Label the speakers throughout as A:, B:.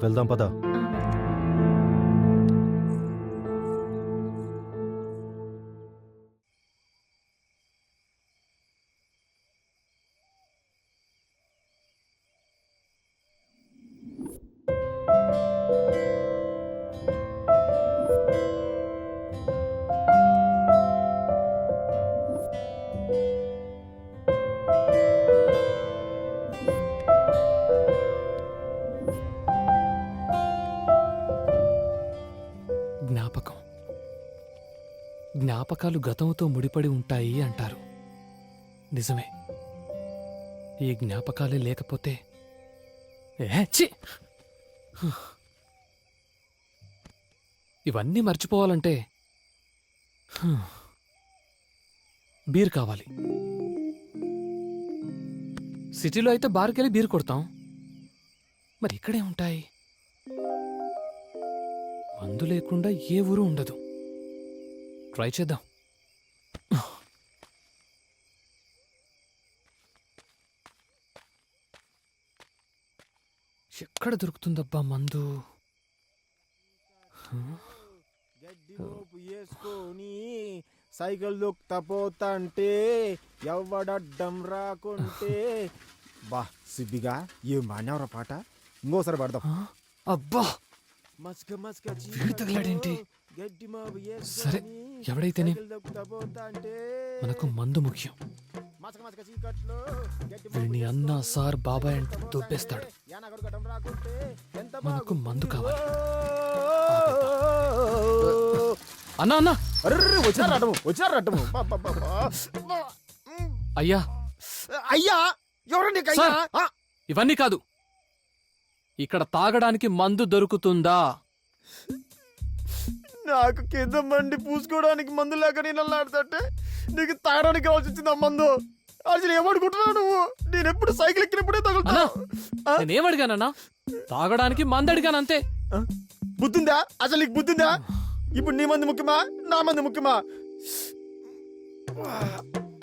A: వెళ్దాం పద.
B: జ్ఞాపకాలు గతంతో ముడిపడి ఉంటాయి అంటారు. నిజమే. ఈ జ్ఞాపకాలే లేకపోతే ఇవన్నీ మర్చిపోవాలంటే బీర్ కావాలి. సిటీలో అయితే బార్కెళ్ళి బీర్ కొడతాం, మరి ఇక్కడే ఉంటాయి. మందు లేకుండా ఏ ఊరు ఉండదు. ట్రై చేద్దాం. ఎక్కడ దొరుకుతుందబ్బా మందు?
C: గడ్డి మోపు వేసుకొని సైకిల్ దొక్కుతా పోతాంటే ఎవడడ్డం రాకుంటే బా సిబ్బిగా ఏం మాన్యవరా పాట. ఇంకోసారి పడదాం.
B: అబ్బా
C: మస్క మస్క
B: వీడు తగిలాడేంటి?
C: గడ్డి మోపు
B: సరే, ఎవడైతేనే మనకు మందు ముఖ్యం. వీడిని అన్న సార్ బాబాయ్ అంటే దొబ్బేస్తాడు. మనకు మందు కావాలి. అన్నా అన్నా
C: వచ్చారటము.
B: అయ్యా
C: అయ్యా ఎవరండి?
B: సార్, ఇవన్నీ కాదు, ఇక్కడ తాగడానికి మందు దొరుకుతుందా?
C: నాకు కింద మండి పూసుకోవడానికి మందు లేక నేను అల్లాడుతుంటే నీకు తాగడానికి కావాల్సి వచ్చింది ఆ మందు. అసలు ఏమనుకుంటున్నావు నువ్వు? నేను ఎప్పుడు సైకిల్ ఎక్కినప్పుడే తగులుతా.
B: నేనేమడిగానన్నా? తాగడానికి మందు అడిగానంతే.
C: బుద్ధిందా? అసలు నీకు బుద్ధిందా? ఇప్పుడు నీ మంది ముఖ్యమా నా మంది ముఖ్యమా?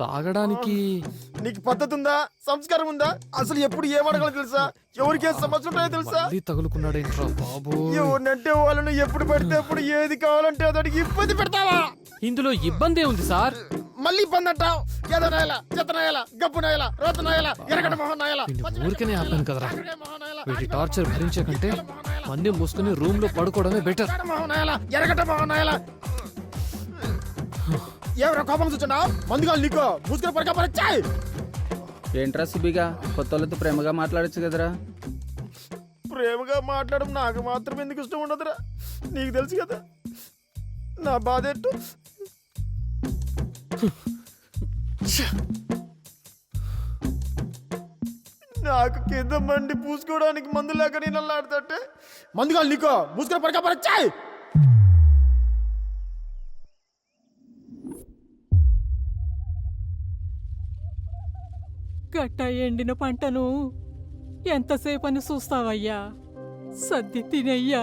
B: తాగడానికి
C: నీకు పద్ధతి ఉందా? సంస్కారం ఉందా? అసలు ఎప్పుడు ఏమడగలో తెలుసా? ఎవరికి ఏ సమస్య ఉంటాయో తెలుసా?
B: తగులుకున్నాడేంట్రా బాబు?
C: ఎవరినంటే వాళ్ళను ఎప్పుడు పడితే అప్పుడు ఏది కావాలంటే అతడికి ఇబ్బంది పెడతావా?
B: ఇందులో ఇబ్బంది ఉంది సార్.
C: మళ్ళీ ఇబ్బంది అంటావు. ఏదో నాయలా, చెత్త నాయలా, గబ్బు నాయలా, రోత నాయలా, ఎరగడ మొహం నాయలా.
B: ఊరికనే ఆపాను కదరా. వీటి టార్చర్ భరించే కంటే మంది మూసుకుని రూమ్ లో పడుకోవడమే బెటర్.
C: ఎరగట మొహం నాయలా. ఎవరో కోపం చూచండా? మందుగాలు నీకో మూసుకుని పడకపోయి.
D: ఏంట్రా సుబ్బిగా, కొత్త వాళ్ళతో ప్రేమగా మాట్లాడచ్చు కదరా?
C: ప్రేమగా మాట్లాడడం నాకు మాత్రం ఎందుకు ఇష్టం ఉండదురా? నీకు తెలుసు కదా నా బాధ ఎట్టు. నాకు కింద మండి పూసుకోవడానికి మందు లేక నేను అల్లాడుతుంటే మందుగాలు నీకో మూసుకుని పడకపోయి.
E: గట్ట ఎండిన పంటను ఎంతసేపని చూస్తావయ్యా? సర్ది తినయ్యా.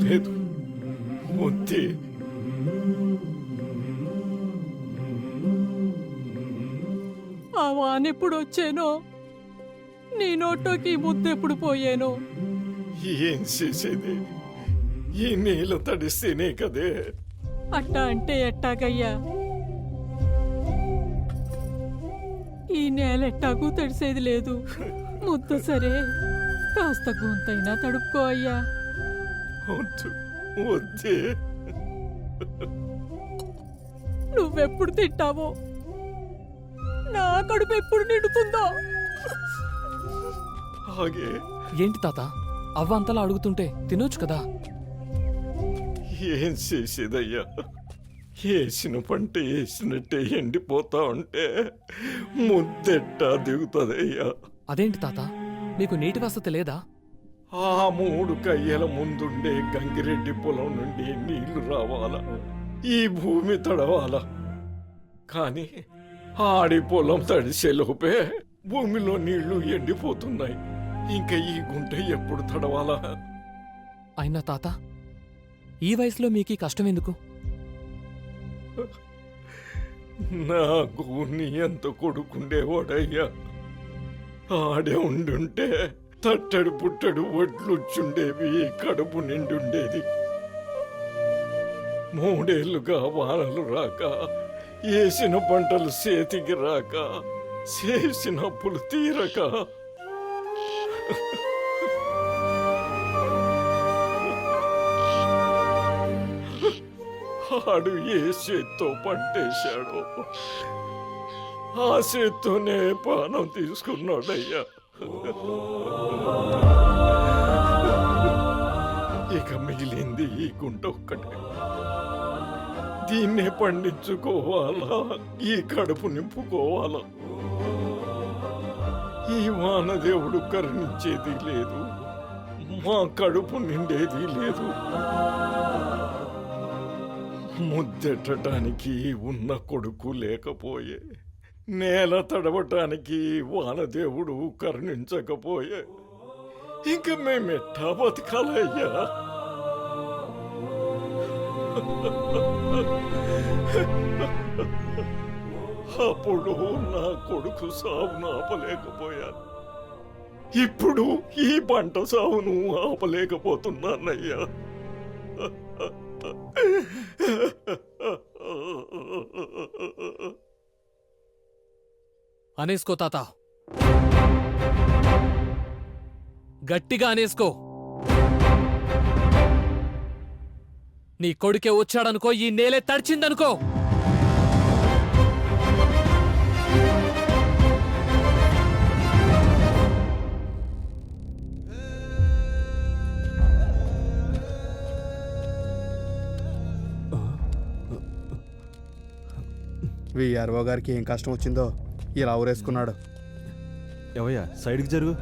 F: లేదు ముద్దే.
E: ఆ వానెప్పుడు వచ్చేనో, నీ నోట్లోకి ముద్దెప్పుడు పోయేనో.
F: ఏం చేసేది? ఈ నీళ్ళు తడిస్తేనే కదే.
E: అట్టా అంటే ఎట్టాగయ్యా? ఈ నేల ఎట్టాಗೂ తడిసేది లేదు. ముద్ద సరే, కాస్త గొంతైనా తడుపుకో అయ్యా.
F: వద్దు వద్దే.
E: నువ్వెప్పుడు తింటావో, నా కడుపు ఎప్పుడు నిండుతుందో.
F: ఆగే.
B: ఏంటి తాత అవ్వంతలా అడుగుతుంటే తినొచ్చు కదా?
F: ఏం చేసేదయ్యా? వేసిన పంట వేసినట్టే ఎండిపోతా ఉంటే ముద్దెట్టా దిగుతుందయ్యా.
B: అదేంటి తాత, మీకు నీటి వసతి లేదా?
F: ఆ 3 కయ్యల ముందుండే గంగిరెడ్డి పొలం నుండి నీళ్లు రావాలా, ఈ భూమి తడవాలా. కానీ ఆడి పొలం తడిసేలోపే భూమిలో నీళ్లు ఎండిపోతున్నాయి. ఇంకా ఈ గుంట ఎప్పుడు తడవాలా?
B: అయినా తాత, ఈ వయసులో మీకు ఈ కష్టం ఎందుకు?
F: నాకు నీ ఎంత కొడుకుండేవాడయ్యా. ఆడే ఉండుంటే తట్టడు పుట్టడు ఒడ్లుచ్చుండేవి, కడుపు నిండుండేది. 3 ఏళ్లుగా వానలు రాక, వేసిన పంటలు చేతికి రాక, చేసిన అప్పులు తీరక, ఆడు ఏ చేత్తో పంటేశాడో ఆ చేత్తోనే పానం తీసుకున్నాడయ్యా. ఇక మిగిలింది ఈ గుంట ఒక్కటే. దీన్నే పండించుకోవాలా, ఈ కడుపు నింపుకోవాలా. ఈ వానదేవుడు కరుణించేది లేదు, మా కడుపు నిండేది లేదు. ముద్దెట్టడానికి ఉన్న కొడుకు లేకపోయే, నేల తడవటానికి వానదేవుడు కరుణించకపోయే, ఇంక మేమెట్టా బతకాలయ్యా? అప్పుడు నా కొడుకు సావును ఆపలేకపోయాను, ఇప్పుడు ఈ పంట సావును ఆపలేకపోతున్నానయ్యా.
B: అనేసుకో తాత, గట్టిగా అనేసుకో. నీ కొడుకే వచ్చాడనుకో, ఈ నేలే తడిచిందనుకో.
A: విఆర్ఓ గారికి ఏం కష్టం వచ్చిందో ఇలా ఊరేసుకున్నాడు.
G: ఎవయ్యా సైడ్కి జరుగు.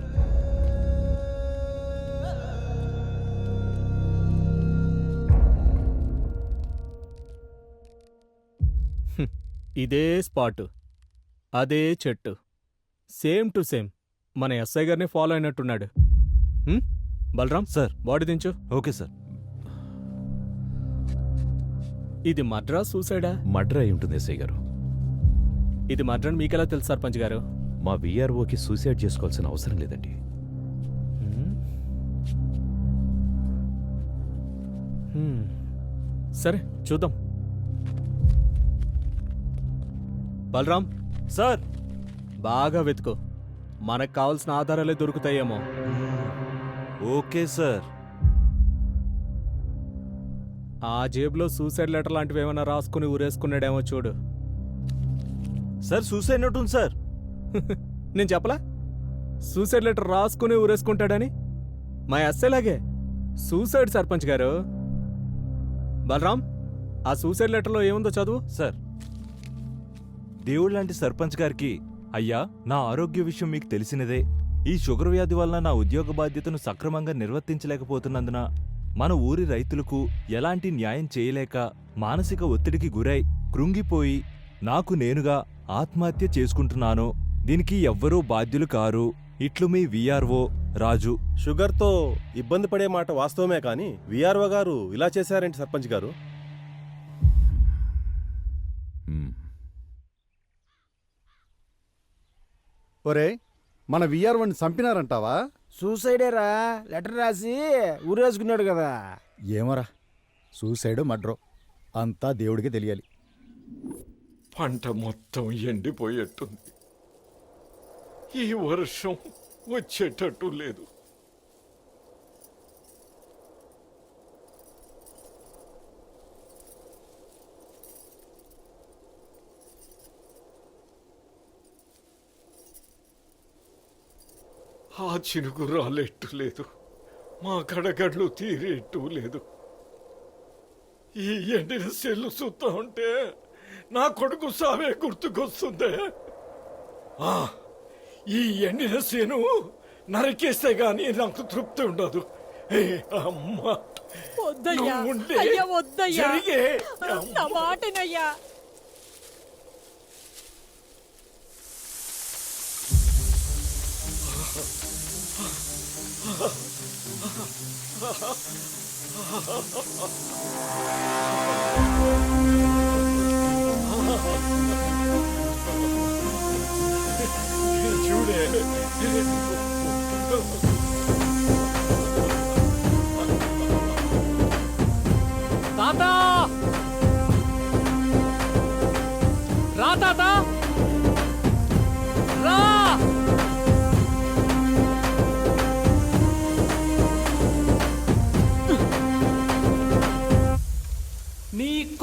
H: ఇదే స్పాట్, అదే చెట్టు, సేమ్ టు సేమ్ మన ఎస్ఐ గారిని ఫాలో అయినట్టున్నాడు. బలరాం
G: సార్.
H: బాడీ దించు.
G: Okay sir.
H: ఇది మర్డరా సూసైడా?
G: మర్డర్ అయి ఉంటుంది ఎస్ఐ గారు.
H: ఇది మర్డర్ అని మీకెలా తెలుసు సర్పంచ్ గారు?
G: మా విఆర్ఓకి సూసైడ్ చేసుకోవాల్సిన అవసరం లేదండి.
H: సరే చూద్దాం. బలరాం
G: సార్.
H: బాగా వెతుకో, మనకు కావాల్సిన ఆధారాలే దొరుకుతాయేమో.
G: Okay sir.
H: ఆ జేబులో సూసైడ్ లెటర్ లాంటివి ఏమైనా రాసుకుని ఊరేసుకున్నాడేమో చూడు.
G: సార్ సూసైడ్ నోట్ ఉంది సార్.
H: నేను చెప్పలా సూసైడ్ లెటర్ రాసుకుని ఊరేసుకుంటాడని? మా ఎస్ఐలాగే సూసైడ్ సర్పంచ్ గారు. బలరాం, ఆ సూసైడ్ లెటర్లో ఏముందో చదువు.
G: సార్, దేవుడు లాంటి సర్పంచ్ గారికి, అయ్యా నా ఆరోగ్య విషయం మీకు తెలిసినదే. ఈ షుగర్ వ్యాధి వలన నా ఉద్యోగ బాధ్యతను సక్రమంగా నిర్వర్తించలేకపోతున్నందున మన ఊరి రైతులకు ఎలాంటి న్యాయం చేయలేక మానసిక ఒత్తిడికి గురై కృంగిపోయి నాకు నేనుగా ఆత్మహత్య చేసుకుంటున్నాను. దీనికి ఎవ్వరూ బాధ్యులు కారు. ఇట్లు మీ విఆర్ఓ రాజు.
I: షుగర్తో ఇబ్బంది పడే మాట వాస్తవమే కానీ విఆర్ఓ గారు ఇలా చేశారేంటి సర్పంచ్ గారు?
A: ఒరే, మన విఆర్ఓని చంపినారంటావా?
J: సూసైడేరా, లెటర్ రాసి ఊరేసుకున్నాడు కదా.
A: ఏమోరా, సూసైడ్ మడ్రో అంతా దేవుడికి తెలియాలి.
F: పంట మొత్తం ఎండిపోయేట్టుంది. ఈ వర్షం వచ్చేటట్టు లేదు. ఆ చినుకు రాలేట్టు లేదు, మా కడగడ్లు తీరేట్టు లేదు. ఈ ఎండిన సెల్లు చూస్తా ఉంటే నా కొడుకు సావే గుర్తుకొస్తుందే. ఈ ఎండిన సేను నరికేస్తే గాని నాకు తృప్తి ఉండదు. అమ్మా,
E: వద్దయ్యా,
F: నువ్వు ఉంటే
E: అయ్యా వద్దయ్యా,
F: జరిగే
E: నా మాటనయ్యా.
F: చూడే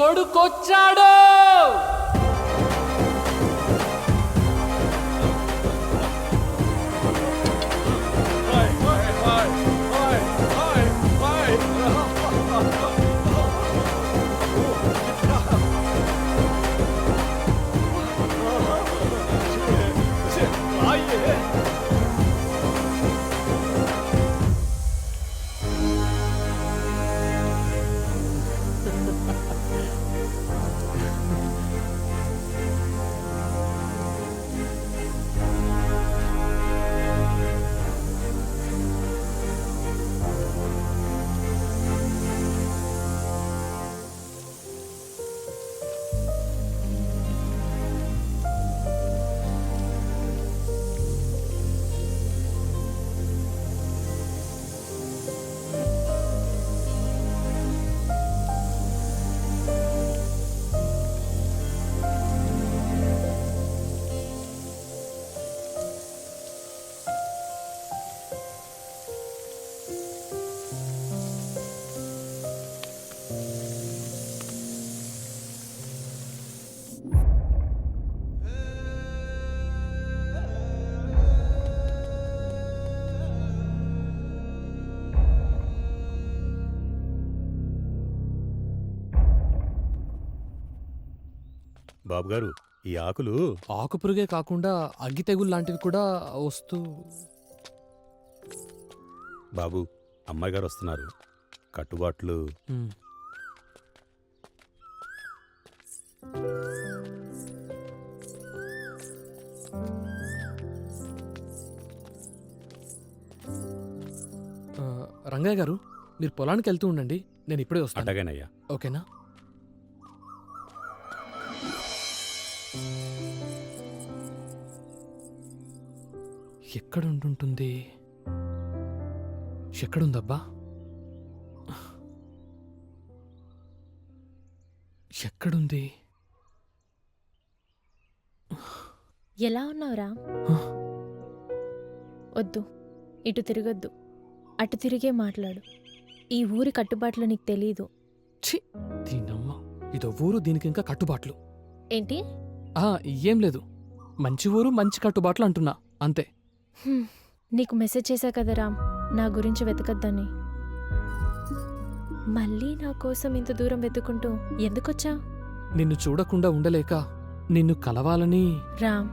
B: కొడుకొచ్చాడు.
I: బాబు గారు ఈ ఆకులు
B: ఆకుపురుగే కాకుండా అగ్గి తెగులు లాంటివి కూడా వస్తూ.
I: బాబు అమ్మాయి గారు వస్తున్నారు. కట్టుబాట్లు
B: హ్మ్. రంగయ్య గారు, మీరు పొలానికి వెళ్తూ ఉండండి, నేను ఇప్పుడే వస్తాను.
I: అట్టగానయ్యా.
B: ఓకేనా? ఎక్కడుంటుంది? ఎక్కడుందబ్బా? ఎక్కడుంది?
K: ఎలా ఉన్నావురా? వద్దు, ఇటు తిరగొద్దు, అటు తిరిగే మాట్లాడు. ఈ ఊరి కట్టుబాట్లు నీకు తెలీదు.
B: ఛీ, దీనమ్మ, ఇదో ఊరు, దీనికి ఇంకా కట్టుబాట్లు.
K: ఏంటి?
B: ఏం లేదు, మంచి ఊరు మంచి కట్టుబాట్లు అంటున్నా, అంతే.
K: నీకు మెసేజ్ చేశా కదా రామ్, నా గురించి వెతకద్దని. మళ్ళీ నా కోసం ఇంత దూరం వెతుకుంటూ ఎందుకొచ్చా?
B: నిన్ను చూడకుండా ఉండలేక నిన్ను కలవాలని.
K: రామ్,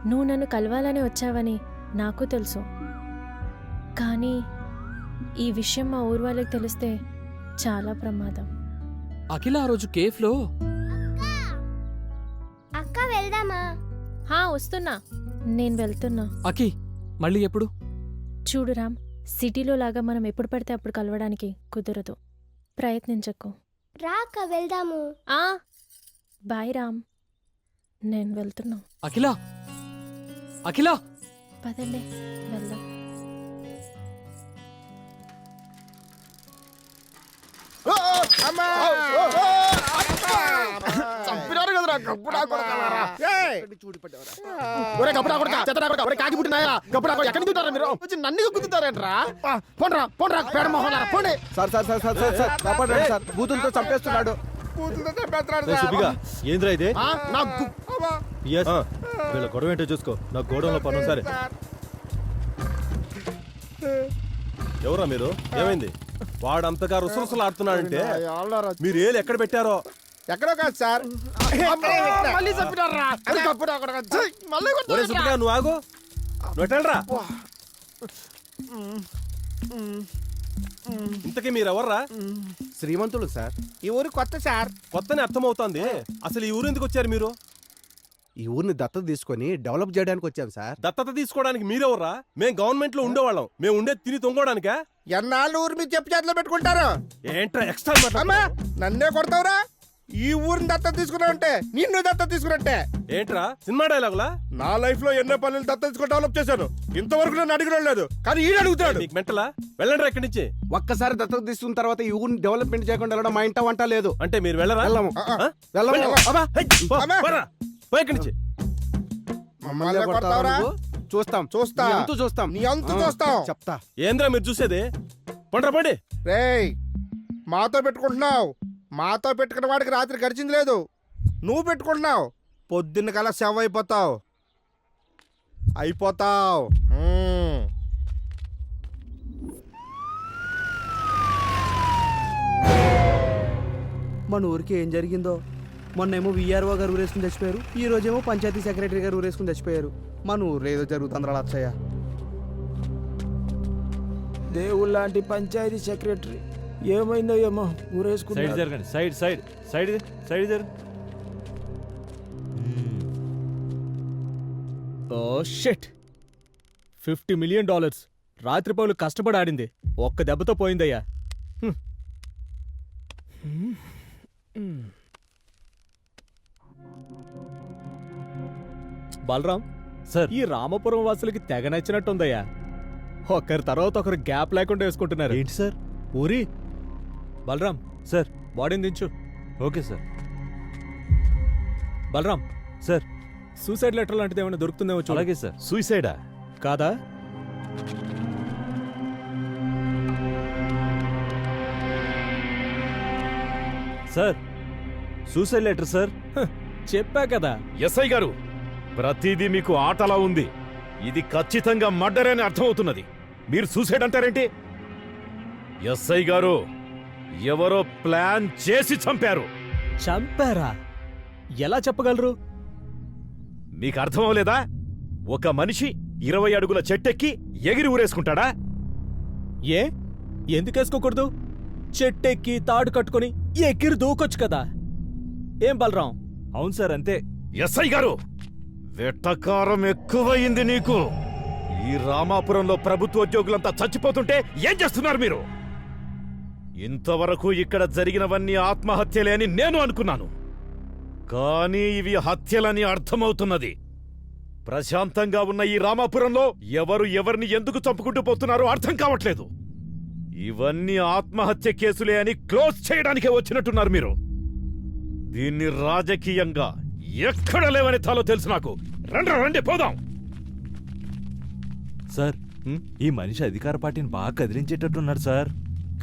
K: నువ్వు నన్ను కలవాలని వచ్చావని నాకు తెలుసు. కానీ ఈ విషయం మా ఊరు వాళ్ళకి తెలిస్తే చాలా ప్రమాదం.
B: అఖిల ఆ రోజు కేఫ్లో.
K: అక్క వెళ్దామా? వస్తున్నా, నేను వెళ్తున్నా.
B: అఖి, మళ్ళీ ఎప్పుడు?
K: చూడు రామ్, సిటీలో లాగా మనం ఎప్పుడు పడితే అప్పుడు కలవడానికి కుదరదు. ప్రయత్నించకు.
L: రాక వెళ్దాము.
K: బాయ్ రామ్, నేను వెళ్తున్నా.
B: అఖిల, అఖిల,
K: పదండి వెళ్దాం.
C: చంపినారు కదరా గబ్బుడా కొడకలారా. ఒరే గబ్బుడా కొడక, చెత్తడా కొడక, ఒరే కాకి పుట్టినాయా గబ్బుడా కొడక, ఎక్కడికి దిగుతారా మీరు? వచ్చి నన్ను గుద్దుతారేంట్రా? పోండ్రా పోండ్రా పేడ మొహలారా, పోండి.
J: Sir sir sir sir sir sir కాపాడండి సార్, బూతులతో చంపేస్తున్నాడు.
I: సుబ్బిగా ఏంద్రా ఇదే?
C: నా
I: వీళ్ళ గొడవ ఏంటో చూసుకో. నా గోడంలో పను సరే. ఎవరా మీరు? ఏమైంది? వాడంతగా రుసరుసలు ఆడుతున్నాడంటే మీరు ఏళ్ళు ఎక్కడ పెట్టారో.
C: ఎక్కడో కాదు సార్, మళ్ళీ చంపినారా? గబ్బుడా కొడక, మళ్ళీ
I: ఒరే సుబ్బిగా నువ్వు ఆగు, నువ్వు ఎట్టండ్రా. ఇంతకీ మీరెవర్రా?
J: శ్రీమంతులు సార్.
C: ఈ ఊరు కొత్త సార్.
I: కొత్తనే అర్థమవుతోంది. అసలు ఈ ఊరు ఎందుకు వచ్చారు మీరు?
J: ఈ ఊరిని దత్తత తీసుకొని డెవలప్ చేయడానికి వచ్చాం సార్.
I: దత్తత తీసుకోవడానికి మీరెవర్రా? మేం గవర్నమెంట్ లో ఉండేవాళ్ళం. మేము ఉండేది తిని తొంగోడానికా?
C: ఎన్నాళ్ళు ఊరు మీరు చెప్పు చేతిలో పెట్టుకుంటారు?
I: ఏంట్రా ఎక్స్ట్రా?
C: నన్నే కొడతావురా? ఈ ఊరిని దత్తత తీసుకున్నావంటే నిన్ను దత్తత తీసుకున్నట్టే.
I: ఏంట్రా సినిమా డైలాగులా?
C: నా లైఫ్ లో ఎన్నో పనులు దత్తత తీసుకుని డెవలప్ చేశాను. ఇంతవరకు నన్ను అడిగిన లేదు, కానీ ఈడు అడుగుతాడు.
I: నీకు మెంటలా? వెళ్ళండి ఇక్కడి నుంచి.
J: ఒక్కసారి దత్తత తీసుకున్న తర్వాత ఈ ఊరిని డెవలప్మెంట్ చేయకుండా వెళ్ళడం మా ఇంట వంట లేదు.
I: అంటే మీరు వెళ్ళరా?
J: వెళ్ళము.
I: ఇక్కడి నుంచి.
C: మమ్మల్ని కొడతావురా?
J: చూస్తాం
C: చూస్తా.
J: నీ అంతు చూస్తాం.
C: నీ అంతు చూస్తాం.
J: చెప్తా.
I: ఏంద్రా మీరు చూసేది? పండ్రా పండి.
C: రేయ్, మాతో పెట్టుకుంటున్నావు,
J: మాతో పెట్టుకున్న వాడికి రాత్రి గడిచింది లేదు. నువ్వు పెట్టుకుంటున్నావు, పొద్దున్న కల్లా సెవ్ అయిపోతావు.
C: మన ఊరికి ఏం జరిగిందో, మొన్నేమో విఆర్ఓ గారు ఊరేసుకుని చచ్చిపోయారు, ఈ రోజేమో పంచాయతీ సెక్రటరీ గారు ఊరేసుకుని చచ్చిపోయారు. మన ఊర్లో ఏదో జరుగుతుందిరా అచ్చయ్య.
H: దేవుళ్ళంటి పంచాయతీ సెక్రటరీ ఏమైందో ఏమో
G: సైడ్
H: ఊరేసుకున్నాడు.
G: జరగండి, సైడ్ సైడ్ సైడ్ సైడ్ జరగండి.
H: ఓ షిట్, $50 million రాత్రిపౌలు కష్టపడి ఆడింది ఒక్క దెబ్బతో పోయిందయ్యా. బలరాం
G: సార్
H: ఈ రామపురం వాసులకి తెగ నచ్చినట్టుందయ్యా. ఒకరి తర్వాత ఒకరు గ్యాప్ లేకుండా వేసుకుంటున్నారు.
G: ఏంటి సార్?
H: ఊరి బలరాం
G: సార్
H: బాడీని దించు.
G: Okay sir.
H: Balaram
G: sir
H: suicide letter లాంటిది ఏమైనా దొరుకుతుందేమో చూడు.
G: అలాగే సార్. సూసైడా?
H: కాదా?
G: Sir suicide letter sir.
H: చెప్పా కదా.
F: ఎస్ఐ గారు, ప్రతిదీ మీకు ఆటలా ఉంది. ఇది ఖచ్చితంగా మర్డర్ అని అర్థమవుతున్నది. మీరు సూసైడ్ అంటారేంటి? ఎస్ఐ గారు, ఎవరో ప్లాన్ చేసి చంపారు.
H: చంపారా? ఎలా చెప్పగలరు?
F: మీకు అర్థమవలేదా? ఒక మనిషి 20 అడుగుల చెట్టెక్కి ఎగిరి ఊరేసుకుంటాడా?
H: ఏ ఎందుకేసుకోకూడదు? చెట్టెక్కి తాడు కట్టుకొని ఎగిరి దూకొచ్చు కదా. ఏం బలరాం?
G: అవును సార్, అంతే.
F: ఎస్ఐ గారు, వెట్టకారం ఎక్కువయింది నీకు. ఈ రామాపురంలో ప్రభుత్వ ఉద్యోగులంతా చచ్చిపోతుంటే ఏం చేస్తున్నారు మీరు? ఇంతవరకు ఇక్కడ జరిగినవన్నీ ఆత్మహత్యలే అని నేను అనుకున్నాను, కానీ ఇవి హత్యలని అర్థమవుతున్నది. ప్రశాంతంగా ఉన్న ఈ రామాపురంలో ఎవరు ఎవరిని ఎందుకు చంపుకుంటూ పోతున్నారో అర్థం కావట్లేదు. ఇవన్నీ ఆత్మహత్య కేసులే అని క్లోజ్ చేయడానికే వచ్చినట్టున్నారు మీరు. దీన్ని రాజకీయంగా ఎక్కడ లేవని తాలో తెలుసు నాకు. రండి పోదాం.
G: సార్ ఈ మనిషి అధికార పార్టీని బాగా కదిలించేటట్టున్నాడు సార్.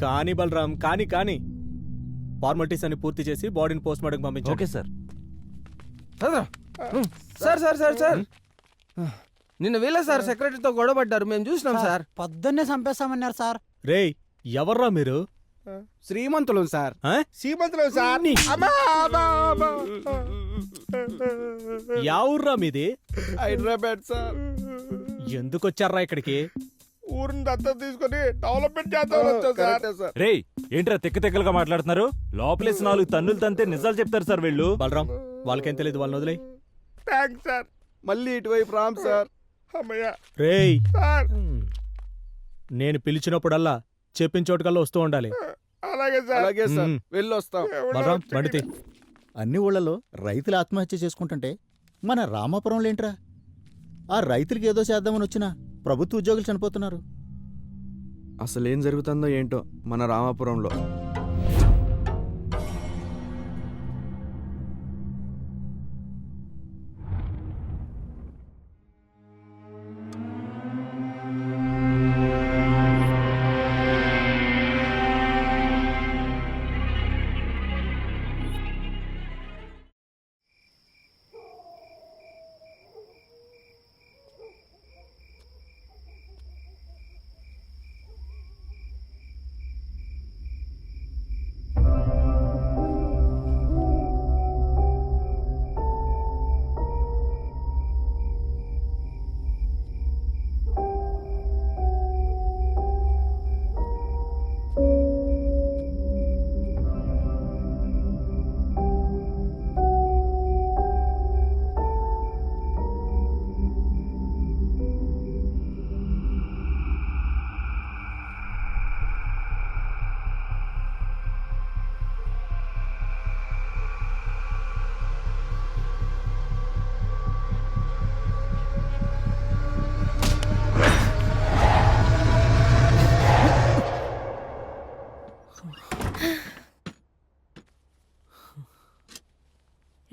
H: కానీ బలరాం, కానీ ఫార్మాలిటీస్ అన్ని పూర్తి చేసి బాడీని పోస్ట్ మార్టం పంపించు.
G: Okay sir.
C: సార్ నిన్న వీళ్ళ సార్ సెక్రటరీతో గొడవ పడ్డారు, మేము చూసినాం సార్.
J: పొద్దున్నే చంపేస్తామన్నారు సార్.
H: రేయ్, ఎవర్రా మీరు?
J: శ్రీమంతులం సార్.
H: ఆ?
J: శ్రీమంతులం సార్.
H: యా ఊర్రా మీది?
J: హైదరాబాద్ సార్.
H: ఎందుకొచ్చారా ఇక్కడికి?
J: ఊరిని దత్తత తీసుకొని డెవలప్మెంట్ చేద్దాం సార్.
G: రేయ్, ఏంట్రా తెక్కలుగా మాట్లాడుతున్నారు? లోపలేసి 4 తన్నులు తంతే నిజాలు చెప్తారు సార్ వీళ్ళు.
H: బలరాం, వాళ్ళకేం తెలియదు, వాళ్ళని వదిలే.
J: Thanks sir. మళ్ళీ ఇటువైపు రామ్ సార్. అమ్మయ్య
H: రేయ్,
J: సార్.
H: నేను పిలిచినప్పుడల్లా చెప్పిన చోటుకల్లా వస్తూ ఉండాలి.
J: అలాగే సార్. వెళ్ళొస్తాం.
H: బలరాం, బండితి.
M: అన్ని ఊళ్ళలో రైతులు ఆత్మహత్య చేసుకుంటుంటే మన రామాపురంలో ఏంట్రా? ఆ రైతులకి ఏదో చేద్దామని వచ్చినా ప్రభుత్వ ఉద్యోగులు చనిపోతున్నారు.
C: అసలేం జరుగుతుందో ఏంటో మన రామాపురంలో.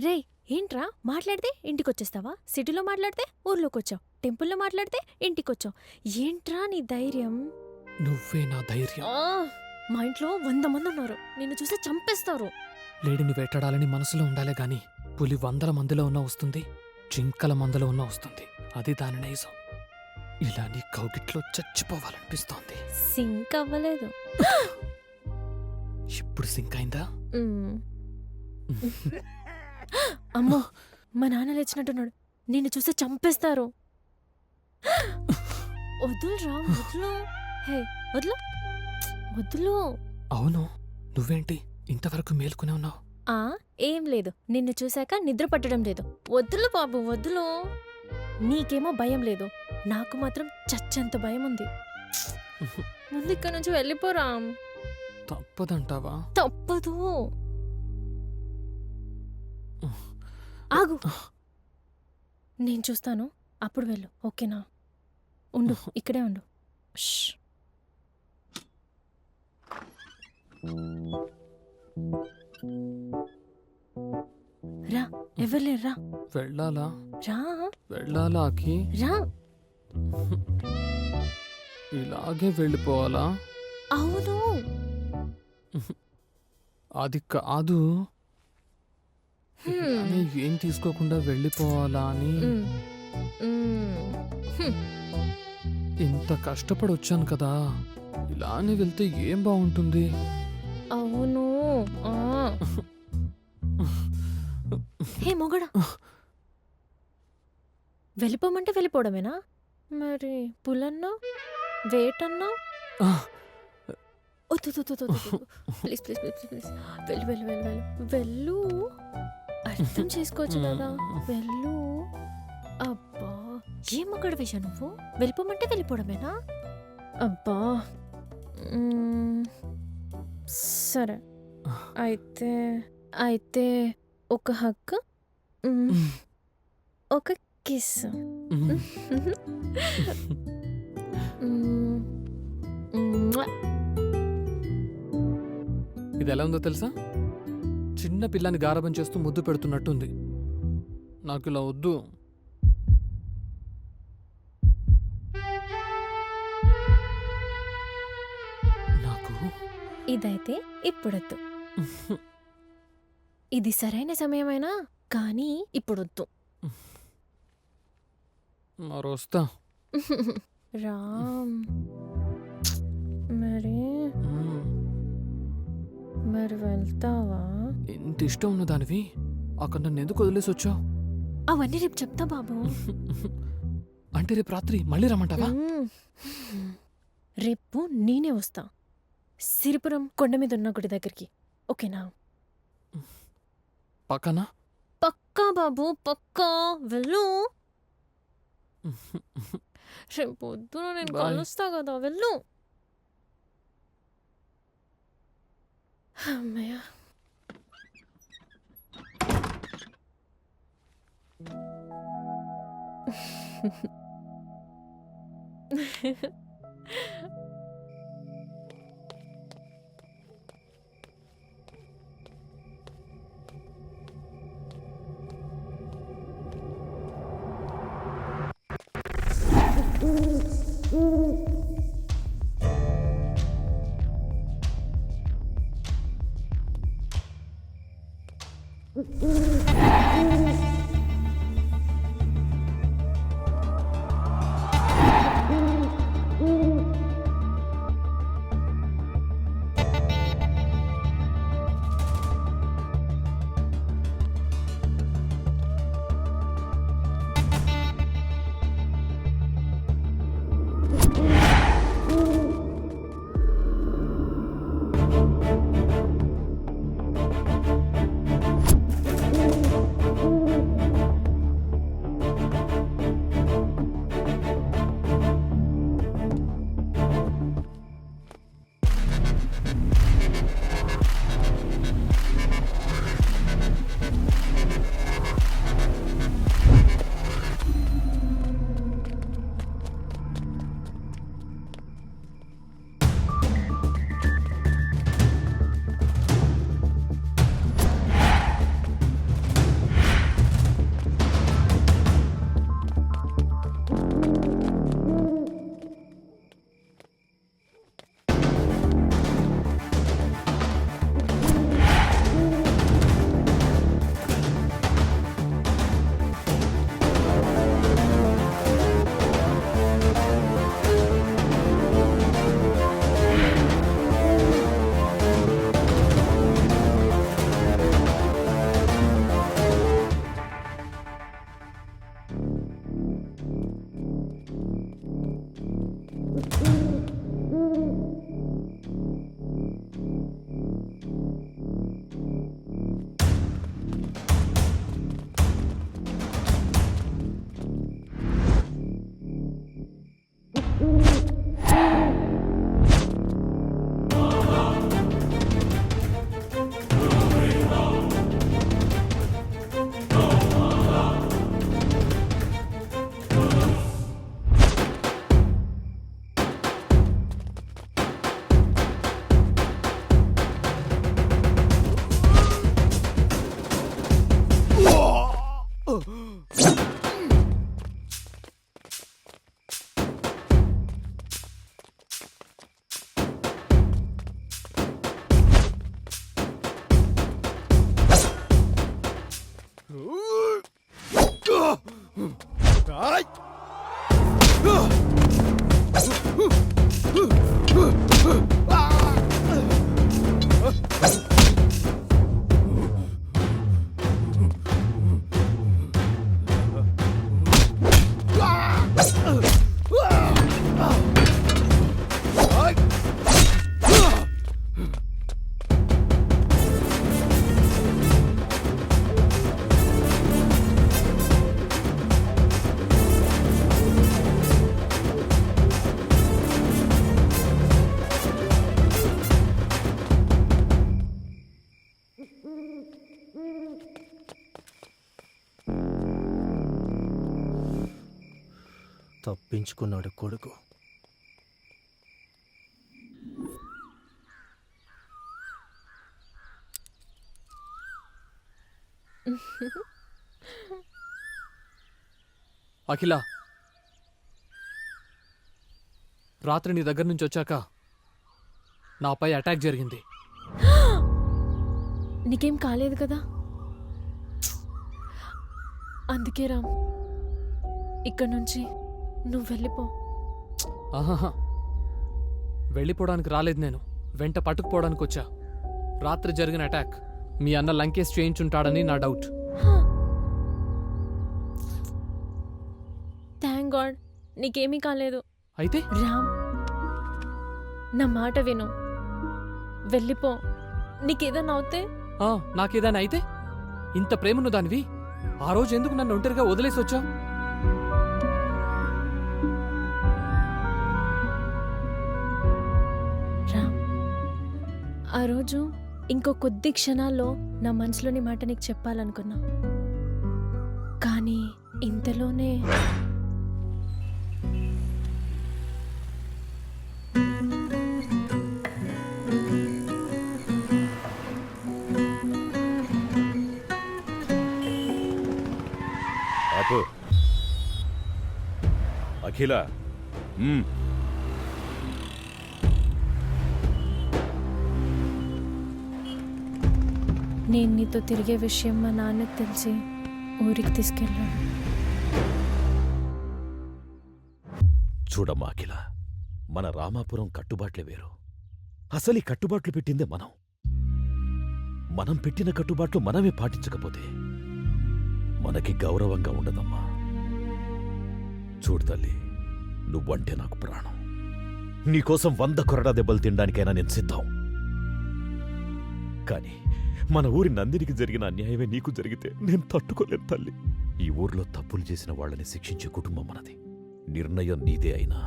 K: రే, ఏంట్రా మాట్లాడితే ఇంటికొచ్చేస్తావా? సిటీలో మాట్లాడితే ఊర్లోకి వచ్చావు, టెంపుల్లో మాట్లాడితే ఇంటికొచ్చావు. ఏంట్రా నీ ధైర్యం?
B: నువ్వే నా ధైర్యం.
K: మా ఇంట్లో 100 మంది ఉన్నారు, నిన్ను చూసి చంపేస్తారు.
B: లేడిని వేటాడాలని మనసులో ఉండాలే గాని పులి 100 మందిలో ఉన్నా వస్తుంది, జింకల మందలో ఉన్నా వస్తుంది. అది దాని నైజం. ఇలా నీ కౌగిట్లో చచ్చిపోవాలనిపిస్తోంది.
K: సింక్ అవ్వలేదు.
B: ఇప్పుడు సింక్ అయిందా?
K: మ్మ్. అమ్మో, మా నాన్న లేచినట్టున్నాడు, నిన్ను చూసి చంపేస్తారు. వదులురా, వదులు. హే, వదులు, వదులు.
B: అవును, నువ్వేంటి ఇంతవరకు మేల్కొనే ఉన్నావు?
K: ఏం లేదు, నిన్ను చూశాక నిద్ర పట్టడం లేదు. వద్దులు బాబు, వద్దులు. నీకేమో భయం లేదు, నాకు మాత్రం చచ్చంత భయం ఉంది. ముందు ఇక్కడ నుంచి వెళ్ళిపోరా.
B: తప్పదంటావా?
K: తప్పదు. ఆగు, నేను చూస్తాను, అప్పుడు వెళ్ళు. ఓకేనా? ఉండు, ఇక్కడే ఉండు. ష్. రా, ఎవరు లేరు, రా.
B: వెళ్ళాలా?
K: రా,
B: వెళ్ళాలా అఖి?
K: రా.
B: ఇలాగే వెళ్ళిపోవాలా?
K: అవును.
B: అది కాదు, ఇలానే ఏం తీసుకోకుండా వెళ్ళిపోవాలా అని. ఇంత కష్టపడి వచ్చాను కదా, ఇలానే వెళ్తే ఏం బాగుంటుంది?
K: అవును. హే మొగడా, వెళ్ళిపోమంటే వెళ్ళిపోవడమేనా? మరి పులన్నా, వేటన్నా? ప్లీజ్ ప్లీజ్ ప్లీజ్ ప్లీజ్, వెళ్ళు వెళ్ళు వెళ్ళు వెళ్ళు వెళ్ళు. అర్థం చేసుకోవచ్చు కదా, వెళ్ళు. అబ్బా, ఏం మొగడ వేశా నువ్వు? వెళ్ళిపోమంటే వెళ్ళిపోవడమేనా? అబ్బా, సరే అయితే అయితే ఒక హక్, ఒక కిస్.
B: ఇది ఎలా ఉందో తెలుసా? చిన్న పిల్లని గారబం చేస్తూ ముద్దు పెడుతున్నట్టుంది. నాకు ఇలా వద్దు. నాకు
K: ఇదైతే ఇప్పుడొద్దు. ఇది సరైన సమయమైనా కానీ ఇప్పుడొద్దు.
B: మరొస్తా.
K: రామ్, మరి వెళ్తావా?
B: ఎంత ఇష్టం ఉన్న దానివి అక్కడ నన్ను ఎందుకు వదిలేసి వచ్చావు?
K: అవన్నీ రేపు చెప్తా బాబు.
B: అంటే రేపు రాత్రి మళ్ళీ రమ్మంటావా?
K: రేపు నేనే వస్తా, సిరిపురం కొండ మీద ఉన్న గుడి దగ్గరికి. ఓకేనా?
B: పక్కనా?
K: పక్కా బాబు, పక్కా. వెళ్ళు. రేపు పొద్దున నేను కలుస్తా కదా, వెళ్ళు. అమ్మయ్య.
H: తప్పించుకున్నాడు కొడుకు.
B: అఖిల, రాత్రి నీ దగ్గర నుంచి వచ్చాక నాపై అటాక్ జరిగింది.
K: నీకేం కాలేదు కదా? అందుకే రామ్, ఇక్కడి నుంచి నువ్వు వెళ్ళిపో.
B: ఆహాహా, వెళ్ళిపోవడానికి రాలేదు నేను, వెంట పట్టుకుపోవడానికి వచ్చా. రాత్రి జరిగిన అటాక్ మీ అన్న లంకేష్ చేయించుంటాడని నా డౌట్.
K: థ్యాంక్ గాడ్ నీకేమీ కాలేదు.
B: అయితే
K: రామ్, నా మాట విను, వెళ్ళిపో. నీకేదన్నా అవుతే?
B: నాకేదైనా అయితే? ఇంత ప్రేమను దానివి ఆ రోజు ఎందుకు నన్ను ఒంటరిగా వదిలేసి వచ్చావు?
K: రామ్, ఆ రోజు ఇంకో కొద్ది క్షణాల్లో నా మనసులోని మాట నీకు చెప్పాలనుకున్నా, కానీ ఇంతలోనే
G: అఖిల,
K: నేను నీతో తిరిగే విషయం మా నాన్నకు తెలిసి ఊరికి తీసుకెళ్ళాను.
I: చూడమ్మా అఖిల, మన రామాపురం కట్టుబాట్లే వేరు. అసలు ఈ కట్టుబాట్లు పెట్టిందే మనం. మనం పెట్టిన కట్టుబాట్లు మనమే పాటించకపోతే మనకి గౌరవంగా ఉండదమ్మా. చూడు తల్లి, నువ్వంటే నాకు ప్రాణం. నీకోసం 100 కొరడా దెబ్బలు తినడానికైనా నేను సిద్ధం. కానీ మన ఊరి నందినికి జరిగిన అన్యాయమే నీకు జరిగితే నేను తట్టుకోలేను తల్లి. ఈ ఊర్లో తప్పులు చేసిన వాళ్ళని శిక్షించే కుటుంబం మనది. నిర్ణయం నీదే అయినా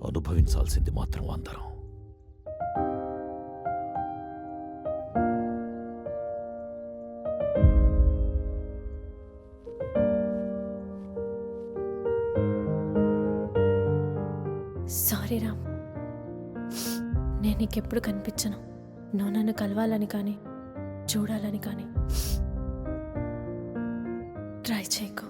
I: అనుభవించాల్సింది మాత్రం అందరం.
K: సారీ రామ్, నేను నీకెప్పుడు కనిపించను. నువ్వు నన్ను కలవాలని కానీ చూడాలని కానీ ట్రై చేయకు.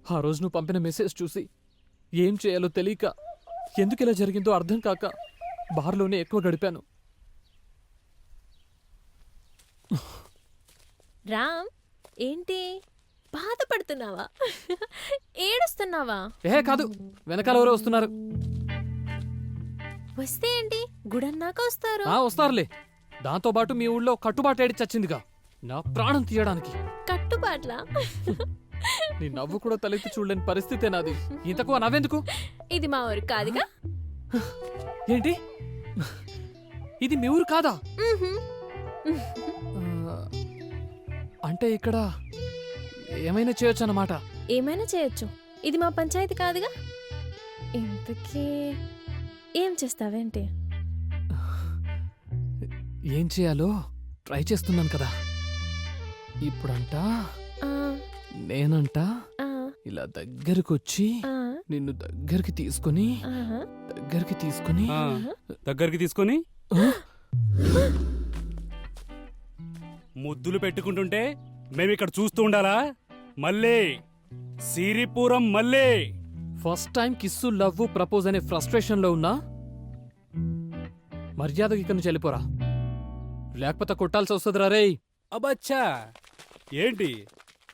B: ఆ రోజు నువ్వు పంపిన మెసేజ్ చూసి ఏం చేయాలో తెలియక, ఎందుకు ఇలా జరిగిందో అర్థం కాక బార్లోనే ఎక్కువ గడిపాను.
K: రామ్, ఏంటి బాధపడుతున్నావా? ఏడుస్తున్నావా?
B: కాదు, వెనకాల ఎవరో వస్తున్నారు.
K: వస్తే ఏంటి, గుడన్నాక వస్తారు.
B: వస్తారులే. దాంతో పాటు మీ ఊళ్ళో కట్టుబాటు ఏడి చచ్చిందిగా, నా ప్రాణం తీయడానికి.
K: కట్టుబాట్లా?
B: నీ నవ్వు కూడా తలెత్తి చూడలేని పరిస్థితే నాది. ఇంతకు నవ్వెందుకు?
K: ఇది మా ఊరు కాదుగా.
B: ఏంటి, ఇది మీ ఊరు కాదా? అంటే ఇక్కడ ఏమైనా చేయొచ్చు అన్నమాట.
K: ఏమైనా చేయొచ్చు, ఇది మా పంచాయతీ కాదుగా. ఇంతకీ ఏం చేస్తావేంటి?
B: ఏం చేయాలో ట్రై చేస్తున్నాను కదా. ఇప్పుడంట నేనంట ఇలా దగ్గరకొచ్చి నిన్ను దగ్గరికి తీసుకొని
H: ముద్దులు పెట్టుకుంటుంటే మేమిక్కడ చూస్తూ ఉండాలా? మళ్ళీ సిరిపురం మళ్ళీ
B: first time kiss love propose అనే ఫ్రస్ట్రేషన్లో ఉన్నా మర్యాదకి ఇక్కడి నుంచి వెళ్ళిపోరా, లేకపోతే కొట్టాల్సి వస్తుందిరా రే.
H: అబ్బచ్చా ఏంటి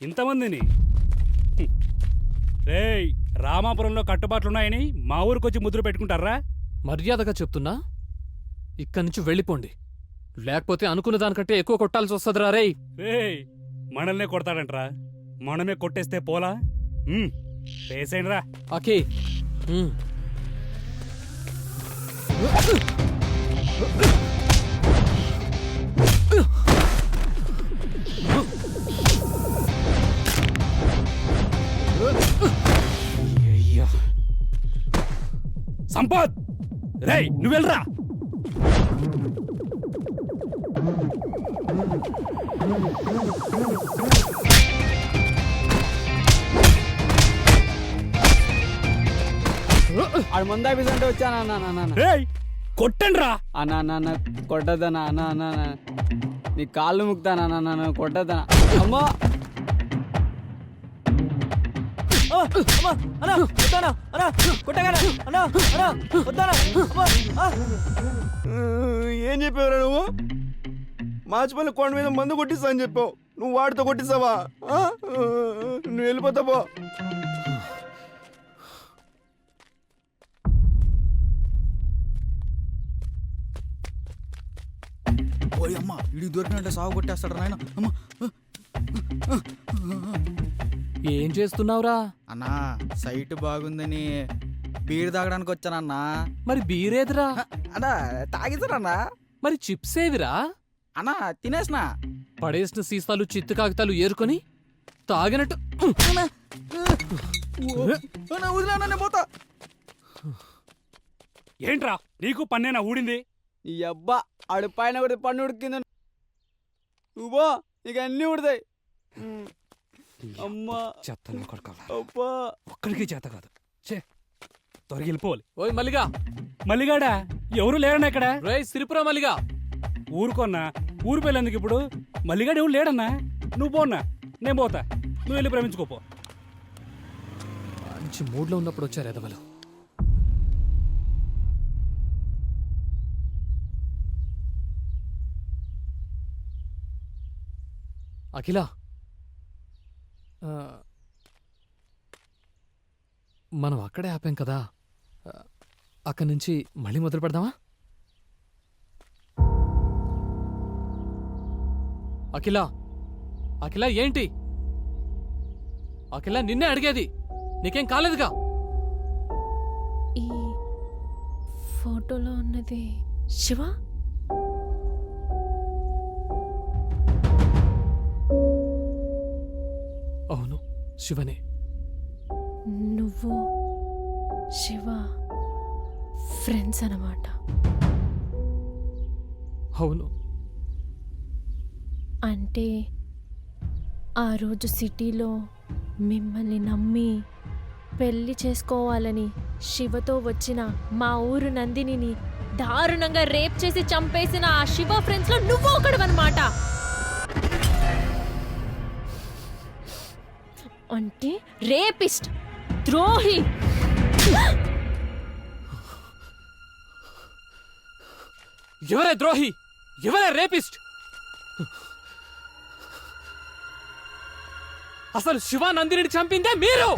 H: ఇంతమందిని? రేయ్, రామాపురంలో కట్టుబాట్లున్నాయని మా ఊరికొచ్చి ముద్దులు పెట్టుకుంటారా?
B: మర్యాదగా చెప్తున్నా, ఇక్కడి నుంచి వెళ్ళిపోండి, లేకపోతే అనుకున్న దానికంటే ఎక్కువ కొట్టాల్సి వస్తుందిరా రే.
H: రేయ్, మనల్నే కొడతాడంట్రా, మనమే కొట్టేస్తే పోలా? వేసేయండిరా.
B: ఓకే.
H: సంపత్, రేయ్ నువ్వు వెళ్ళరా.
D: ఆడు ముందా బిజంటే వచ్చానా అన్న?
H: రేయ్ కొట్టండిరా.
D: అన్న కొట్టద్దనా అన్న? నీ కాళ్ళు ముక్తానా అన్న? కొట్టద్దనా? అమ్మా
C: ఏం చెప్పావురా నువ్వు? మాచిపల్లి కొండ మీద మందు కొట్టిస్తా అని చెప్పావు, నువ్వు వాడితో కొట్టిస్తావా? నువ్వు వెళ్ళిపోతావో?
M: ఓయమ్మ, ఇడికి దొరికినట్టే సాగు కొట్టేస్తాడు నాయన.
B: ఏం చేస్తున్నావురా?
M: అన్నా, సైట్ బాగుందని బీర్ తాగడానికి వచ్చానన్నా.
B: మరి బీరేదిరా?
M: అన్నా తాగిస్తారన్నా.
B: మరి చిప్స్ ఏవిరా?
M: అన్నా తినేసినా.
B: పడేసిన సీసాలు చిత్తు కాగితాలు ఏరుకొని తాగినట్టు.
M: వదిలేనా పోతా.
H: ఏంట్రా నీకు పన్నేనా ఊడింది?
D: ఈ అబ్బా ఆడు పైన కూడా పన్ను ఉడికింద నువ్వు ఇక అన్నీ ఉడతాయి. అమ్మా
H: చెత్తను కొడుకోవాలి,
D: అబ్బా
H: ఒక్కడికి చేత కాదు. చే త్వరగా వెళ్ళిపోవాలి.
B: ఓయ్ మల్లిగా.
H: మల్లిగాడా? ఎవరు లేరన్నా ఇక్కడ?
B: రేయ్ సిరిపురం మల్లిగా.
H: ఊరుకోన్నా, ఊరు పెళ్ళేందుకు ఇప్పుడు? మల్లిగాడు ఎవరు లేడన్నా. నువ్వు పోన్నా, నేను పోతా, నువ్వు వెళ్ళి ప్రేమించుకోపో.
B: మంచి మూడ్లో ఉన్నప్పుడు వచ్చారు ఎదవలు. అఖిల, మనం అక్కడే ఆపాం కదా, అక్కడి నుంచి మళ్ళీ మొదలు పెడదామా? అఖిల, అఖిల ఏంటి? అఖిల నిన్నే అడిగేది, నీకేం కాలేదుగా?
K: ఈ ఫోటోలో ఉన్నది శివ?
B: అవును, శివనే.
K: నువ్వు శివ ఫ్రెండ్స్ అన్నమాట.
B: అవును.
K: అంటే ఆ రోజు సిటీలో మిమ్మల్ని నమ్మి పెళ్లి చేసుకోవాలని శివతో వచ్చిన మా ఊరు నందినిని దారుణంగా రేప్ చేసి చంపేసిన ఆ శివ ఫ్రెండ్స్ లో నువ్వు ఒకడవన్నమాట. అంటే రేపిస్ట్, ద్రోహి.
B: ఎవరే ద్రోహి? ఎవరే రేపిస్ట్? అసలు శివానందిని చంపిందే మీరు.